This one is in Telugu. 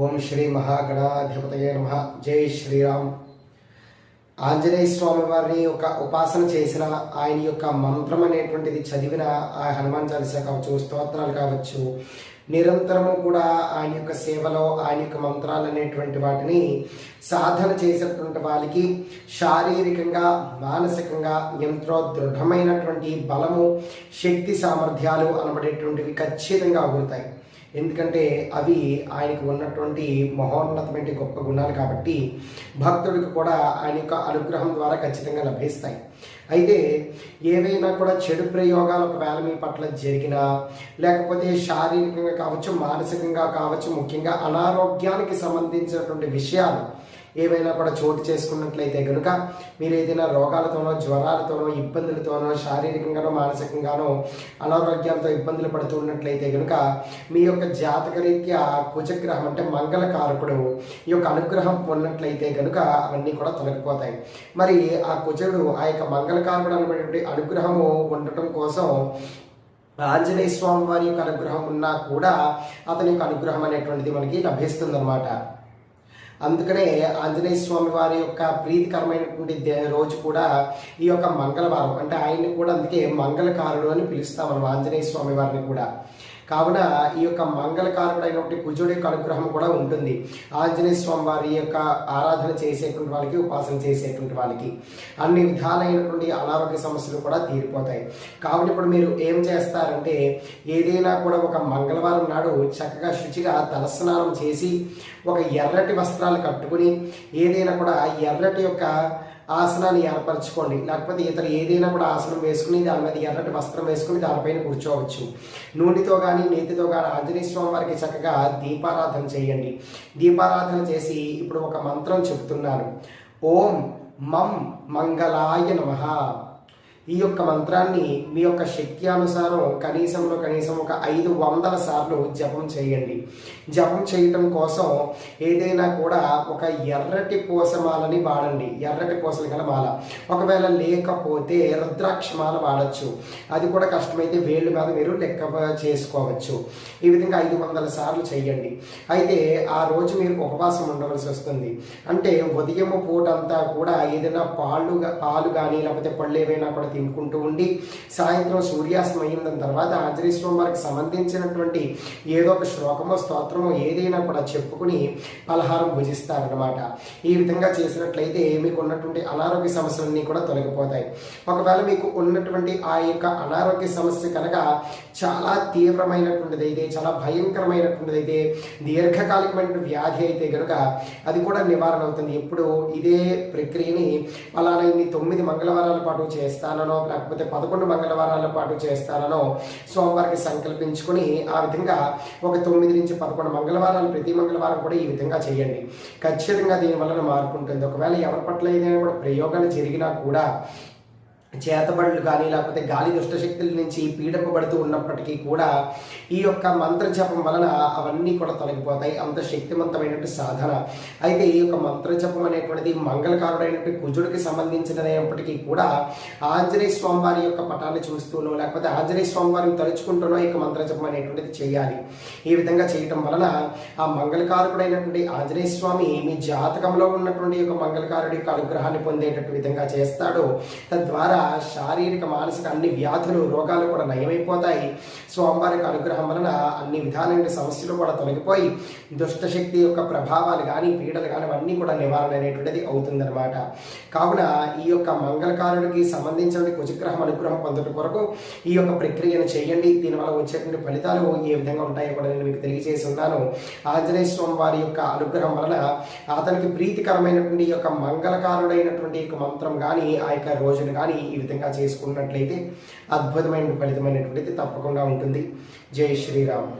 ఓం శ్రీ మహాగణాధిపతయే నమః. జై శ్రీరామ్. ఆంజనేయ స్వామి వారిని ఒక ఉపాసన చేసిన, ఆయన యొక్క మంత్రం అనేటువంటిది చదివిన, ఆ హనుమాన్ చాలీసా కావచ్చు, స్తోత్రాలు కావచ్చు, నిరంతరము కూడా ఆయన యొక్క సేవలో ఆయన యొక్క మంత్రాలు అనేటువంటి వాటిని సాధన చేసేటువంటి వాళ్ళకి శారీరకంగా మానసికంగా ఎంతో దృఢమైనటువంటి బలము, శక్తి, సామర్థ్యాలు అనబడేటువంటివి ఖచ్చితంగా అగురుతాయి. ఎందుకంటే అవి ఆయనకు ఉన్నటువంటి మహోన్నతమైన గొప్ప గుణాలు కాబట్టి భక్తుడికి కూడా ఆయన యొక్క అనుగ్రహం ద్వారా ఖచ్చితంగా లభిస్తాయి. అయితే ఏవైనా కూడా చెడు ప్రయోగాలు ఒకవేళ మీ పట్ల జరిగినా, లేకపోతే శారీరకంగా కావచ్చు, మానసికంగా కావచ్చు, ముఖ్యంగా అనారోగ్యానికి సంబంధించినటువంటి విషయాలు ఏవైనా కూడా చోటు చేసుకున్నట్లయితే కనుక మీరు ఏదైనా రోగాలతోనో, జ్వరాలతోనో, ఇబ్బందులతోనో, శారీరకంగానో మానసికంగానో అనారోగ్యాలతో ఇబ్బందులు పడుతూ ఉన్నట్లయితే కనుక మీ యొక్క జాతకరీత్యా కుజగ్రహం అంటే మంగళకారకుడు ఈ యొక్క అనుగ్రహం ఉన్నట్లయితే కనుక అవన్నీ కూడా తొలగిపోతాయి. మరి ఆ కుజుడు ఆ యొక్క మంగళకారకుడు అనేటువంటి అనుగ్రహము ఉండటం కోసం ఆంజనేయ స్వామి వారి యొక్క అనుగ్రహం ఉన్నా కూడా అతని యొక్క అనుగ్రహం అనేటువంటిది మనకి లభిస్తుందన్నమాట. అందుకనే ఆంజనేయ స్వామి వారి యొక్క ప్రీతికరమైనటువంటి రోజు కూడా ఈ యొక్క మంగళవారం. అంటే ఆయన్ని కూడా అందుకే మంగళకారుడు అని పిలుస్తాం మనం ఆంజనేయ స్వామి వారిని కూడా. కావున ఈ యొక్క మంగళకారకుడు అయినటువంటి కుజుడి యొక్క అనుగ్రహం కూడా ఉంటుంది ఆంజనేయ స్వామి వారి యొక్క ఆరాధన చేసేటువంటి వాళ్ళకి, ఉపాసన చేసేటువంటి వాళ్ళకి అన్ని విధాలైనటువంటి అనారోగ్య సమస్యలు కూడా తీరిపోతాయి. కావున ఇప్పుడు మీరు ఏం చేస్తారంటే, ఏదైనా కూడా ఒక మంగళవారం నాడు చక్కగా శుచిగా తలస్నానం చేసి ఒక ఎర్రటి వస్త్రాలు కట్టుకుని ఏదైనా కూడా ఎర్రటి యొక్క ఆసనాన్ని ఏర్పరచుకోండి. లేకపోతే ఇతర ఏదైనా కూడా ఆసనం వేసుకుని దాని మీద ఎర్రటి వస్త్రం వేసుకుని దానిపైన కూర్చోవచ్చు. నూనెతో కానీ నేతితో కానీ ఆంజనేయ స్వామి వారికి చక్కగా దీపారాధన చేయండి. దీపారాధన చేసి ఇప్పుడు ఒక మంత్రం చెప్తున్నాను. ఓం మం మంగళాయ నమః. ఈ యొక్క మంత్రాన్ని మీ యొక్క శక్తి అనుసారం కనీసం ఒక 500 సార్లు జపం చేయండి. జపం చేయటం కోసం ఏదైనా కూడా ఒక ఎర్రటి పూసమాలని వాడండి. ఎర్రటి పూసలు గల మాల. ఒకవేళ లేకపోతే రుద్రాక్షమాల వాడచ్చు. అది కూడా కష్టమైతే వేళ్ళ మీద మీరు లెక్క చేసుకోవచ్చు. ఈ విధంగా 500 సార్లు చేయండి. అయితే ఆ రోజు మీరు ఉపవాసం ఉండవలసి వస్తుంది. అంటే ఉదయం పూటంతా కూడా ఏదైనా పాలు కానీ లేకపోతే పళ్ళు ఏవైనా కూడా తినుకుంటూ ఉండి సాయంత్రం సూర్యాస్తం అయిన తర్వాత ఆంజనేయ స్వామి వారికి సంబంధించినటువంటి ఏదో ఒక శ్లోకమో, స్తోత్రమో ఏదైనా కూడా చెప్పుకుని పలహారం భుజిస్తారనమాట. ఈ విధంగా చేసినట్లయితే మీకు ఉన్నటువంటి అనారోగ్య సమస్యలన్నీ కూడా తొలగిపోతాయి. ఒకవేళ మీకు ఉన్నటువంటి ఆ యొక్క అనారోగ్య సమస్య కనుక చాలా తీవ్రమైనటువంటిది అయితే, చాలా భయంకరమైనటువంటిది అయితే, దీర్ఘకాలికమైన వ్యాధి అయితే కనుక అది కూడా నివారణ అవుతుంది. ఎప్పుడు ఇదే ప్రక్రియని అలానే 9 మంగళవారాల పాటు చేస్తానో, లేకపోతే 11 మంగళవారాల పాటు చేస్తానో సోమవారికి సంకల్పించుకుని ఆ విధంగా ఒక 9 నుంచి 11 మంగళవారాలు ప్రతి మంగళవారం కూడా ఈ విధంగా చేయండి. ఖచ్చితంగా దీనివల్ల మార్పు ఉంటుంది. ఒకవేళ ఎవరి పట్ల ఏదైనా కూడా ప్రయోగాలు జరిగినా కూడా చేతబడులు కానీ లేకపోతే గాలి దుష్టశక్తుల నుంచి పీడింపబడుతూ ఉన్నప్పటికీ కూడా ఈ యొక్క మంత్ర జపం వలన అవన్నీ కూడా తొలగిపోతాయి. అంత శక్తివంతమైనటువంటి సాధన. అయితే ఈ యొక్క మంత్ర జపం అనేటువంటిది మంగళకారుడైనటువంటి కుజుడికి సంబంధించినప్పటికీ కూడా ఆంజనేయ స్వామి వారి యొక్క పటాన్ని చూస్తూనో లేకపోతే ఆంజనేయ స్వామి వారిని తలుచుకుంటూనో ఈ యొక్క మంత్ర జపం అనేటువంటిది చేయాలి. ఈ విధంగా చేయటం వలన ఆ మంగళకారకుడైనటువంటి ఆంజనేయ స్వామి మీ జాతకంలో ఉన్నటువంటి యొక్క మంగళకారుడి యొక్క అనుగ్రహాన్ని పొందేటట్టు విధంగా చేస్తాడు. తద్వారా శారీరక, మానసిక అన్ని వ్యాధులు, రోగాలు కూడా నయమైపోతాయి. స్వామివారి యొక్క అనుగ్రహం వలన అన్ని విధాలైన సమస్యలు కూడా తొలగిపోయి దుష్టశక్తి యొక్క ప్రభావాలు కానీ, పీడలు కానీ అవన్నీ కూడా నివారణ అనేటువంటిది అవుతుందన్నమాట. కావున ఈ యొక్క మంగళకారుడికి సంబంధించిన కుజగ్రహం అనుగ్రహం పొందడం కొరకు ఈ యొక్క ప్రక్రియను చేయండి. దీనివల్ల వచ్చేటువంటి ఫలితాలు ఏ విధంగా ఉంటాయో కూడా నేను మీకు తెలియజేసి ఉన్నాను. ఆంజనేయ స్వామి వారి యొక్క అనుగ్రహం వలన అతనికి ప్రీతికరమైనటువంటి యొక్క మంగళకారుడైనటువంటి యొక్క మంత్రం కానీ, ఆ యొక్క రోజును కానీ ఈ విధంగా చేసుకున్నట్లయితే అద్భుతమైన ఫలితమైనటువంటిది తప్పకుండా ఉంటుంది. జై శ్రీరామ్.